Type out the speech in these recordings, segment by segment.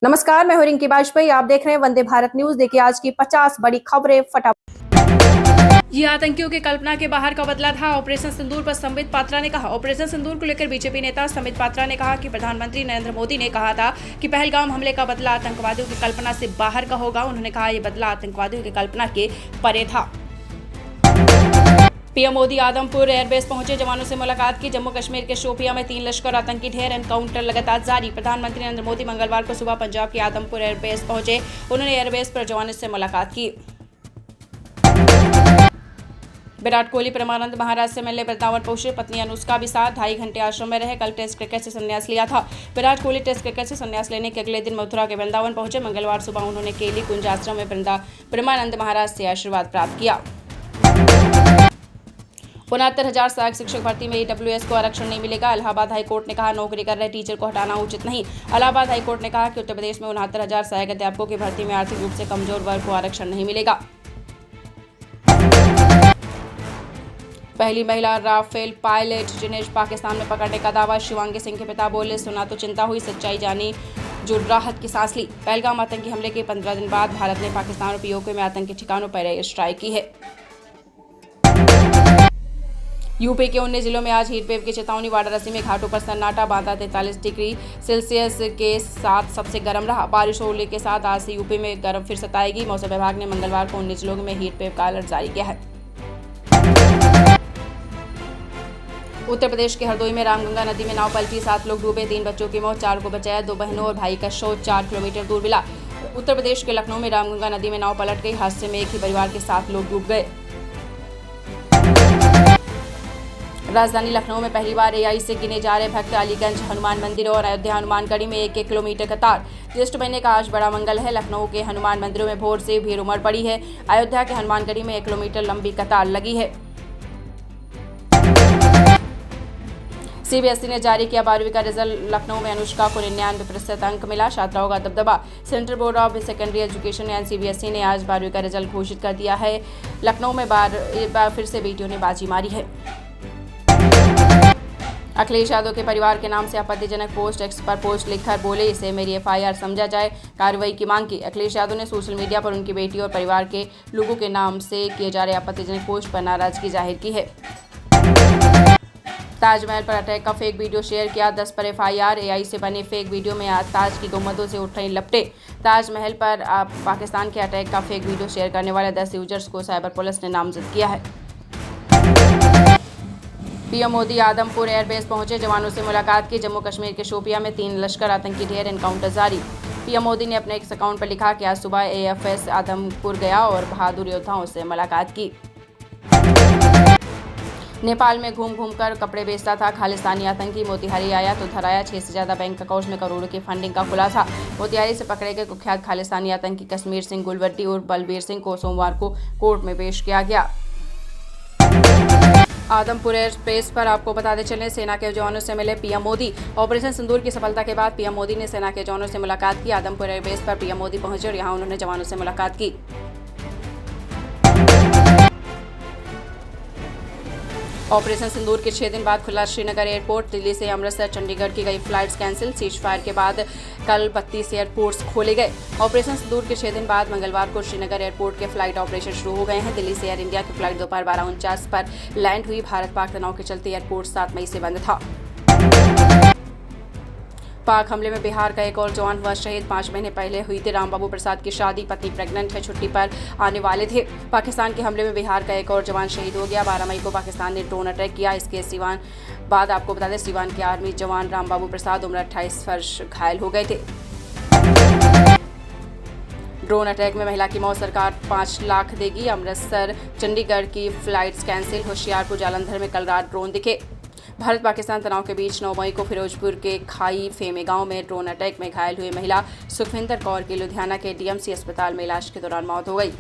नमस्कार, मैं हूं रिंकी बाजपेयी। आप देख रहे हैं वंदे भारत न्यूज। देखिए आज की 50 बड़ी खबरें फटाफट। ये आतंकियों की कल्पना के बाहर का बदला था, ऑपरेशन सिंदूर पर संबित पात्रा ने कहा। ऑपरेशन सिंदूर को लेकर बीजेपी नेता संबित पात्रा ने कहा कि प्रधानमंत्री नरेंद्र मोदी ने कहा था कि पहलगाम हमले का बदला आतंकवादियों की कल्पना से बाहर का होगा। उन्होंने कहा यह बदला आतंकवादियों की कल्पना के परे था। पीएम मोदी आदमपुर एयरबेस पहुंचे, जवानों से मुलाकात की। जम्मू कश्मीर के शोपियां में 3 लश्कर आतंकी ढेर, एनकाउंटर लगातार जारी। प्रधानमंत्री नरेंद्र मोदी मंगलवार को सुबह पंजाब के आदमपुर एयरबेस पहुंचे। उन्होंने एयरबेस पर जवानों से मुलाकात की। विराट कोहली परमानंद महाराज से मिलने वृंदावन पहुंचे, पत्नी अनुष्का भी साथ। 2.5 घंटे आश्रम में रहे। कल टेस्ट क्रिकेट से संन्यास लिया था। विराट कोहली टेस्ट क्रिकेट से संन्यास लेने के अगले दिन मथुरा के वृंदावन पहुंचे। मंगलवार सुबह उन्होंने केली कुंज आश्रम में ब्रह्मानंद महाराज से आशीर्वाद प्राप्त किया। 69,000 सहायक शिक्षक भर्ती में ईडब्ल्यूएस को आरक्षण नहीं मिलेगा। इलाहाबाद हाईकोर्ट ने कहा नौकरी कर रहे टीचर को हटाना उचित नहीं। इलाहाबाद हाईकोर्ट ने कहा कि उत्तर प्रदेश में 69,000 सहायक अध्यापकों की भर्ती में आर्थिक रूप से कमजोर वर्ग को आरक्षण नहीं मिलेगा। पहली महिला राफेल पायलट जिन्हें पाकिस्तान में पकड़ने का दावा। शिवांगी सिंह के पिता बोले सुना तो चिंता हुई, सच्चाई जानी जो राहत की सांस ली। पहलगाम आतंकी हमले के 15 दिन बाद भारत ने पाकिस्तान और पीओके में आतंकी ठिकानों पर एयर स्ट्राइक की है। यूपी के 19 जिलों में आज हीट वेव की चेतावनी। वाराणसी में घाटों पर सन्नाटा बांधा। 43 डिग्री सेल्सियस के साथ सबसे गर्म रहा। बारिश और ओले के साथ आज से यूपी में गर्म फिर सताएगी। मौसम विभाग ने मंगलवार को 19 जिलों में हीट वेव का अलर्ट जारी किया है। उत्तर प्रदेश के हरदोई में रामगंगा नदी में नाव पलटी, 7 लोग डूबे, 3 बच्चों की मौत, 4 को बचाया। 2 बहनों और भाई का शव 4 किलोमीटर दूर मिला। उत्तर प्रदेश के लखनऊ में रामगंगा नदी में नाव पलट गई। हादसे में एक ही परिवार के 7 लोग डूब गए। राजधानी लखनऊ में पहली बार एआई से गिने जा रहे भक्त। अलीगंज हनुमान मंदिर और अयोध्या हनुमानगढ़ी में 1-1 किलोमीटर कतार। ज्येष्ठ महीने का आज बड़ा मंगल है। लखनऊ के हनुमान मंदिरों में भोर से भीड़ उमड़ पड़ी है। अयोध्या के हनुमानगढ़ी में 1 किलोमीटर लंबी कतार लगी है। सीबीएसई ने जारी किया 12वीं का रिजल्ट। लखनऊ में अनुष्का को 99% अंक मिला, छात्राओं का दबदबा। Central board of secondary education यानी सीबीएसई ने आज 12वीं का रिजल्ट घोषित कर दिया है। लखनऊ में एक बार फिर से बेटियों ने बाजी मारी है। अखिलेश यादव के परिवार के नाम से आपत्तिजनक पोस्ट, एक्स पर पोस्ट लिखकर बोले इसे मेरी एफआईआर समझा जाए, कार्रवाई की मांग की। अखिलेश यादव ने सोशल मीडिया पर उनकी बेटी और परिवार के लोगों के नाम से किए जा रहे आपत्तिजनक पोस्ट पर नाराजगी जाहिर की है। ताजमहल पर अटैक का फेक वीडियो शेयर किया, 10 पर एफआईआर। एआई से बने फेक वीडियो में आज ताज की गुंबदों से उठ रही लपटें। ताजमहल पर पाकिस्तान के अटैक का फेक वीडियो शेयर करने वाले 10 यूजर्स को साइबर पुलिस ने नामजद किया है। पीएम मोदी आदमपुर एयरबेस पहुंचे, जवानों से मुलाकात की। जम्मू कश्मीर के शोपियां में 3 लश्कर आतंकी ढेर, एनकाउंटर जारी। पीएम मोदी ने अपने एक्स अकाउंट पर लिखा कि आज सुबह एएफएस आदमपुर गया और बहादुर योद्धाओं से मुलाकात की। नेपाल में घूम घूम कर कपड़े बेचता था खालिस्तानी आतंकी, मोतिहारी आया तो धराया। 6 से ज्यादा बैंक अकाउंट में करोड़ों की फंडिंग का खुलासा। मोतिहारी से पकड़े गए कुख्यात खालिस्तानी आतंकी कश्मीर सिंह गुलवर्दी और बलबीर सिंह को सोमवार को कोर्ट में पेश किया गया। आदमपुर एयरबेस पर आपको बताते चले सेना के जवानों से मिले पीएम मोदी। ऑपरेशन सिंदूर की सफलता के बाद पीएम मोदी ने सेना के जवानों से मुलाकात की। आदमपुर एयरबेस पर पीएम मोदी पहुंचे और यहां उन्होंने जवानों से मुलाकात की। ऑपरेशन सिंदूर के 6 दिन बाद खुला श्रीनगर एयरपोर्ट। दिल्ली से अमृतसर चंडीगढ़ की गई फ्लाइट्स कैंसिल। सीज फायर के बाद कल 32 एयरपोर्ट्स खोले गए। ऑपरेशन सिंदूर के 6 दिन बाद मंगलवार को श्रीनगर एयरपोर्ट के फ्लाइट ऑपरेशन शुरू हो गए हैं। दिल्ली से एयर इंडिया की फ्लाइट दोपहर 12:49 पर लैंड हुई। भारत पाक तनाव के चलते एयरपोर्ट 7 मई से बंद था। पाक हमले में बिहार का एक और जवान हुआ शहीद। 5 महीने पहले हुई थी रामबाबू प्रसाद की शादी। पत्नी प्रेग्नेंट है, छुट्टी पर आने वाले थे। पाकिस्तान के हमले में बिहार का एक और जवान शहीद हो गया। 12 मई को पाकिस्तान ने ड्रोन अटैक किया। इसके बाद आपको बता दें सीवान के आर्मी जवान रामबाबू प्रसाद उम्र 28 वर्ष घायल हो गए थे। ड्रोन अटैक में महिला की मौत, सरकार 5 लाख देगी। अमृतसर चंडीगढ़ की फ्लाइट्स कैंसिल। होशियारपुर जालंधर में कल रात ड्रोन दिखे। भारत पाकिस्तान तनाव के बीच 9 मई को फिरोजपुर के खाई फेमे गांव में ड्रोन अटैक में घायल हुई महिला सुखविंदर कौर की लुधियाना के डीएमसी अस्पताल में इलाज के दौरान मौत हो गई।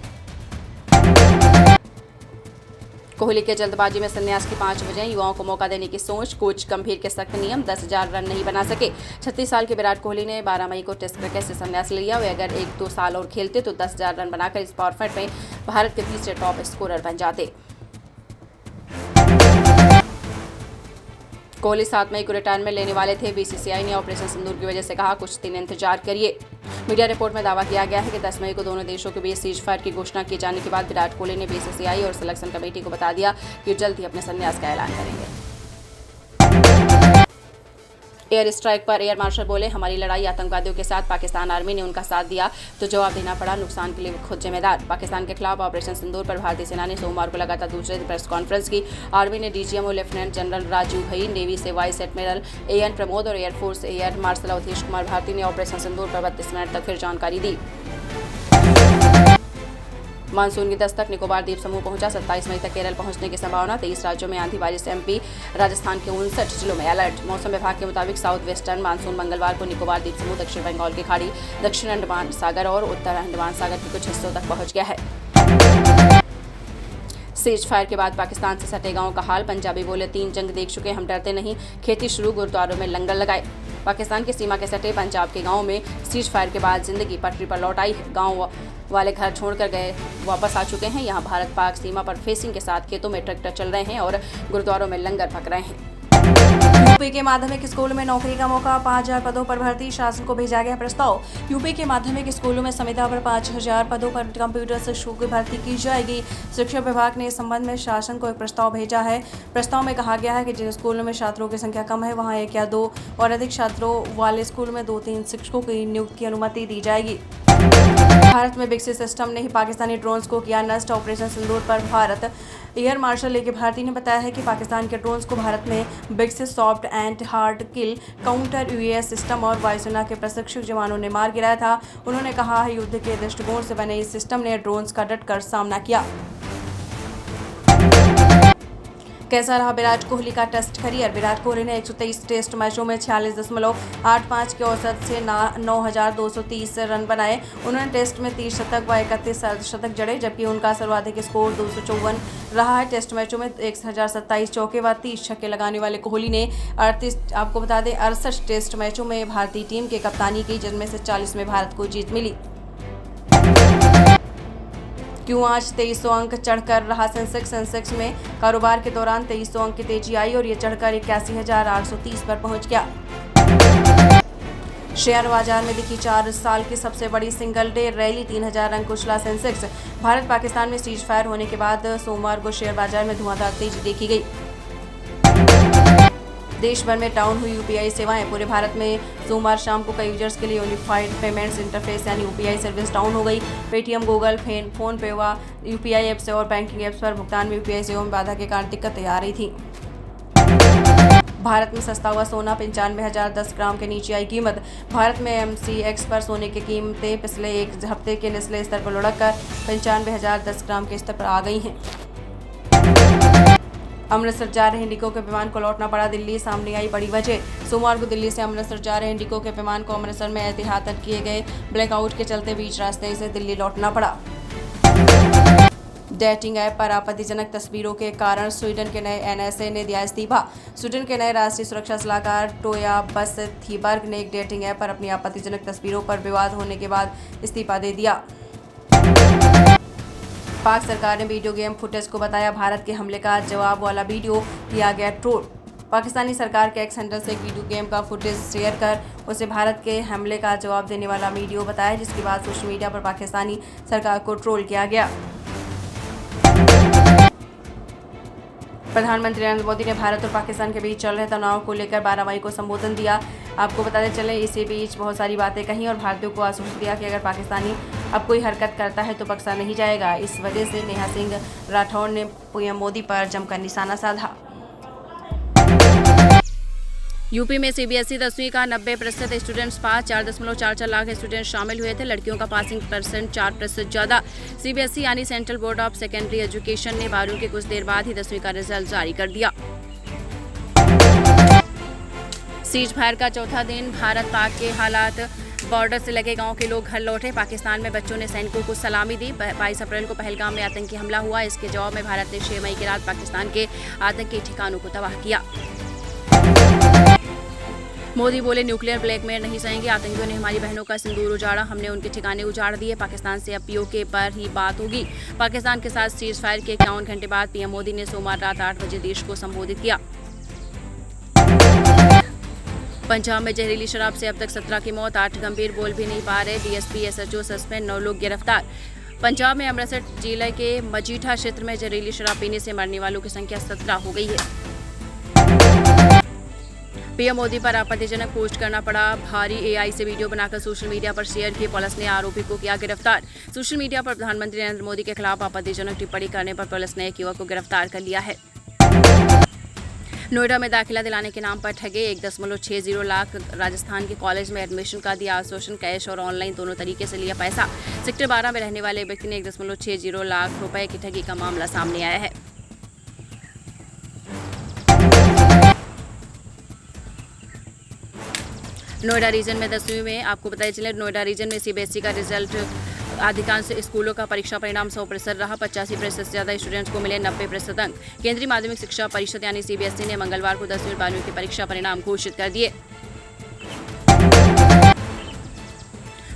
कोहली के जल्दबाजी में संन्यास की 5 वजह, युवाओं को मौका देने की सोच। कोच गंभीर के सख्त नियम, 10,000 रन नहीं बना सके। 36 साल के विराट कोहली ने 12 मई को टेस्ट क्रिकेट से संन्यास लिया। वे अगर 1-2 साल और खेलते तो 10,000 रन बनाकर इस फॉर्मेट में भारत के तीसरे टॉप स्कोरर बन जाते। कोहली 7 मई को रिटायरमेंट लेने वाले थे। बीसीसीआई ने ऑपरेशन सिंदूर की वजह से कहा कुछ दिन इंतजार करिए। मीडिया रिपोर्ट में दावा किया गया है कि 10 मई को दोनों देशों के बीच सीज फायर की घोषणा किए जाने के बाद विराट कोहली ने बीसीसीआई और सिलेक्शन कमेटी को बता दिया कि जल्द ही अपने संन्यास का ऐलान करेंगे। एयर स्ट्राइक पर एयर मार्शल बोले, हमारी लड़ाई आतंकवादियों के साथ, पाकिस्तान आर्मी ने उनका साथ दिया तो जवाब देना पड़ा, नुकसान के लिए खुद जिम्मेदार। पाकिस्तान के खिलाफ ऑपरेशन सिंदूर पर भारतीय सेना ने सोमवार को लगातार दूसरे दिन प्रेस कॉन्फ्रेंस की। आर्मी ने DGMO lieutenant general Rajiv Bhai, navy से वाइस एडमिरल एएन प्रमोद और air force air marshal Awadhesh Kumar Bharti ने ऑपरेशन सिंदूर पर 32 मिनट तक फिर जानकारी दी। मानसून की दस्तक, निकोबार द्वीप समूह पहुंचा, 27 मई तक केरल पहुंचने की संभावना। 23 राज्यों में आंधी बारिश से एमपी, राजस्थान के 59 जिलों में अलर्ट। मौसम विभाग के मुताबिक साउथ वेस्टर्न मानसून मंगलवार को निकोबार द्वीप समूह, दक्षिण बंगाल की खाड़ी, दक्षिण अंडमान सागर और उत्तर अंडमान सागर के कुछ हिस्सों तक पहुंच गया है। सीज फायर के बाद पाकिस्तान से सटे गांव का हाल, पंजाबी बोले, 3 जंग देख चुके, हम डरते नहीं, खेती शुरू, गुरुद्वारों में लंगर लगाए। पाकिस्तान की सीमा के सटे पंजाब के गांव में सीज फायर के बाद जिंदगी पटरी पर लौट आई है। गांव वाले घर छोड़कर गए वापस आ चुके हैं। यहां भारत पाक सीमा पर फेसिंग के साथ खेतों में ट्रैक्टर चल रहे हैं और गुरुद्वारों में लंगर पक रहे हैं। यूपी के माध्यमिक स्कूलों में नौकरी का मौका, 5000 पदों पर भर्ती, शासन को भेजा गया प्रस्ताव। यूपी के माध्यमिक स्कूलों में संविदा पर 5000 पदों पर कंप्यूटर शिक्षकों की भर्ती की जाएगी। शिक्षा विभाग ने इस संबंध में शासन को एक प्रस्ताव भेजा है। प्रस्ताव में कहा गया है कि जिन स्कूलों में छात्रों की संख्या कम है वहां 1 या 2 और अधिक छात्रों वाले स्कूल में 2-3 शिक्षकों की नियुक्ति की अनुमति दी जाएगी। भारत में विकसित सिस्टम ने ही पाकिस्तानी ड्रोन्स को किया नष्ट, ऑपरेशन सिंदूर पर भारत। एयर मार्शल ए के भारती ने बताया है कि पाकिस्तान के ड्रोन्स को भारत में विकसित soft and hard kill counter US system और वायुसेना के प्रशिक्षुक जवानों ने मार गिराया था। उन्होंने कहा है युद्ध के दृष्टिकोण से बने इस सिस्टम ने ड्रोन्स का डटकर सामना किया। कैसा रहा विराट कोहली का टेस्ट करियर? विराट कोहली ने 123 टेस्ट मैचों में 46.85 के औसत से 9,230 रन बनाए। उन्होंने टेस्ट में 30 शतक व 31 अर्धशतक जड़े, जबकि उनका सर्वाधिक स्कोर 254 रहा है। टेस्ट मैचों में 1027 चौके व 30 छक्के लगाने वाले कोहली ने 68 टेस्ट मैचों में भारतीय टीम के कप्तानी की, जिनमें से 40 में भारत को जीत मिली। क्यों आज 2300 अंक चढ़कर रहा सेंसेक्स में कारोबार के दौरान 2300 अंक की तेजी आई और ये चढ़कर 81,830 पर पहुंच गया। शेयर बाजार में दिखी 4 साल की सबसे बड़ी सिंगल डे रैली, 3000 अंक उछला सेंसेक्स। भारत पाकिस्तान में सीज फायर होने के बाद सोमवार को शेयर बाजार में धुआंधार तेजी देखी गई। देश भर में डाउन हुई यूपीआई सेवाएं। पूरे भारत में सोमवार शाम को कई यूजर्स के लिए यूनिफाइड पेमेंट्स इंटरफेस यानी यूपीआई सर्विस डाउन हो गई। पेटीएम, गूगल, फोन पे व यूपीआई ऐप से और बैंकिंग ऐप्स पर भुगतान में यूपीआई सेवाओं में बाधा के कारण दिक्कतें आ रही थी। भारत में सस्ता हुआ सोना, 95,010 ग्राम के नीचे आई कीमत। भारत में एमसीएक्स पर सोने की कीमतें पिछले एक हफ्ते के निचले स्तर पर लुढ़ककर 95,010 ग्राम के स्तर पर आ गई हैं। अमृतसर जा रहे इंडिगो के विमान को लौटना पड़ा, दिल्ली सामने आई बड़ी वजह। सोमवार को दिल्ली से अमृतसर जा रहे इंडिगो के विमान को अमृतसर में एहतियातन किए गए ब्लैकआउट के चलते बीच रास्ते से दिल्ली लौटना पड़ा। डेटिंग ऐप पर आपत्तिजनक तस्वीरों के कारण स्वीडन के नए एनएसए ने दिया इस्तीफा। स्वीडन के नए राष्ट्रीय सुरक्षा सलाहकार टोया बस थीबर्ग ने एक डेटिंग ऐप पर अपनी आपत्तिजनक तस्वीरों पर विवाद होने के बाद इस्तीफा दे दिया। पाक सरकार ने वीडियो गेम फुटेज को बताया भारत के हमले का जवाब वाला वीडियो, किया गया ट्रोल। पाकिस्तानी सरकार के एक्स हैंडल से एक वीडियो गेम का फुटेज शेयर कर उसे भारत के हमले का जवाब देने वाला वीडियो बताया, जिसके बाद सोशल मीडिया पर पाकिस्तानी सरकार को ट्रोल किया गया। प्रधानमंत्री नरेंद्र मोदी ने भारत और पाकिस्तान के बीच चल रहे तनाव को लेकर 12 मई को संबोधन दिया। आपको बताते चले, इसी बीच बहुत सारी बातें कहीं और भारतीयों को आश्वस्त दिया कि अगर पाकिस्तानी अब कोई हरकत करता है तो बख्शा नहीं जाएगा। इस वजह से नेहा सिंह राठौड़ ने पीएम मोदी पर जमकर निशाना साधा। यूपी में सीबीएसई 10वीं का 90% स्टूडेंट्स पास, 4.44 लाख स्टूडेंट शामिल हुए थे। लड़कियों का पासिंग परसेंट 4% ज़्यादा। सीबीएसई यानी central board of secondary education ने 12वीं के कुछ देर बाद ही 10वीं का रिजल्ट जारी कर दिया। सीज फायर का चौथा दिन, भारत पाक के हालात, बॉर्डर से लगे गांव के लोग घर लौटे। पाकिस्तान में बच्चों ने सैनिकों को सलामी दी। 22 अप्रैल को पहलगाम में आतंकी हमला हुआ। इसके जवाब में भारत ने 6 मई की रात पाकिस्तान के आतंकी ठिकानों को तबाह किया। मोदी बोले, न्यूक्लियर ब्लैकमेल नहीं सहेंगे। आतंकियों ने हमारी बहनों का सिंदूर उजाड़ा, हमने उनके ठिकाने उजाड़ दिए। पाकिस्तान से अब पीओके पर ही बात होगी। पाकिस्तान के साथ सीज फायर के 51 घंटे बाद पीएम मोदी ने सोमवार रात 8 बजे देश को संबोधित किया। पंजाब में जहरीली शराब से अब तक 17 की मौत, 8 गंभीर, बोल भी नहीं पा रहे। डीएसपी एसएचओ सस्पेंड, 9 लोग गिरफ्तार। पंजाब में अमृतसर जिले के मजीठा क्षेत्र में जहरीली शराब पीने से मरने वालों की संख्या 17 हो गई है। पीएम मोदी पर आपत्तिजनक पोस्ट करना पड़ा भारी, एआई से वीडियो बनाकर सोशल मीडिया पर शेयर की। पुलिस ने आरोपी को किया गिरफ्तार। सोशल मीडिया पर प्रधानमंत्री नरेंद्र मोदी के खिलाफ आपत्तिजनक टिप्पणी करने पर पुलिस ने एक युवक को गिरफ्तार कर लिया है। नोएडा में दाखिला दिलाने के नाम पर ठगे 1.60 लाख। राजस्थान के कॉलेज में एडमिशन का दिया आश्वासन, कैश और ऑनलाइन दोनों तरीके से लिया पैसा। सेक्टर 12 में रहने वाले व्यक्ति ने 1.60 लाख रुपए की ठगी का मामला सामने आया है। नोएडा रीजन में 10वीं में आपको बताया चले, नोएडा रीजन में सीबीएसई का रिजल्ट अधिकांश स्कूलों का परीक्षा परिणाम 100% रहा। 85% से ज्यादा स्टूडेंट्स को मिले 90% अंक। केंद्रीय माध्यमिक शिक्षा परिषद यानी सीबीएसई ने मंगलवार को 10वीं और 12वीं की परीक्षा परिणाम घोषित कर दिए।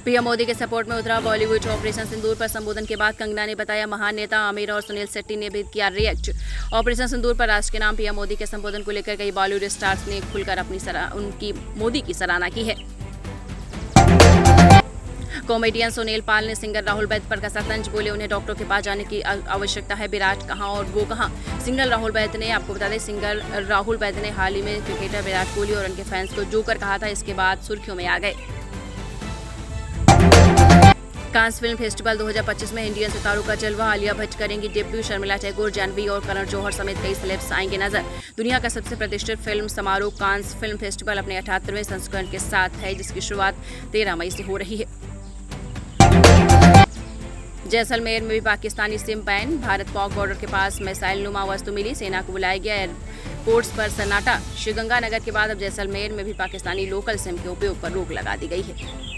पीएम मोदी के सपोर्ट में उतरा बॉलीवुड। ऑपरेशन सिंदूर पर संबोधन के बाद कंगना ने बताया, महान नेता आमिर और सुनील शेट्टी ने भी किया रिएक्ट। ऑपरेशन सिंदूर पर राष्ट्र के नाम पीएम मोदी के संबोधन को लेकर कई बॉलीवुड स्टार्स ने खुलकर उनकी मोदी की सराहना की है। कॉमेडियन सुनील पाल ने सिंगर राहुल वैद्य पर कसा तंज, बोले उन्हें डॉक्टर के पास जाने की आवश्यकता है, विराट कहाँ और वो कहाँ। सिंगर राहुल वैद्य ने, आपको बता दें, सिंगर राहुल वैद्य ने हाल ही में क्रिकेटर विराट कोहली और उनके फैंस को जोकर कहा था। इसके बाद सुर्खियों में आ गए। कांस फिल्म फेस्टिवल 2025 में इंडियन सितारों का जलवा। आलिया भट्ट करेंगी डेब्यू, शर्मिला टैगोर, जानवी और करण जौहर समेत कई सेलेब्स आएंगे नजर। दुनिया का सबसे प्रतिष्ठित फिल्म समारोह कांस फिल्म फेस्टिवल अपने 78वें संस्करण के साथ है, जिसकी शुरुआत 13 मई से हो रही है। जैसलमेर में भी Pakistani SIM ban. Bharat Pak border के पास मिसाइल नुमा वस्तु मिली, सेना को बुलाया गया। एयरपोर्ट्स पर सन्नाटा। श्रीगंगानगर के बाद अब जैसलमेर में भी पाकिस्तानी लोकल सिम के उपयोग पर रोक लगा दी गई है।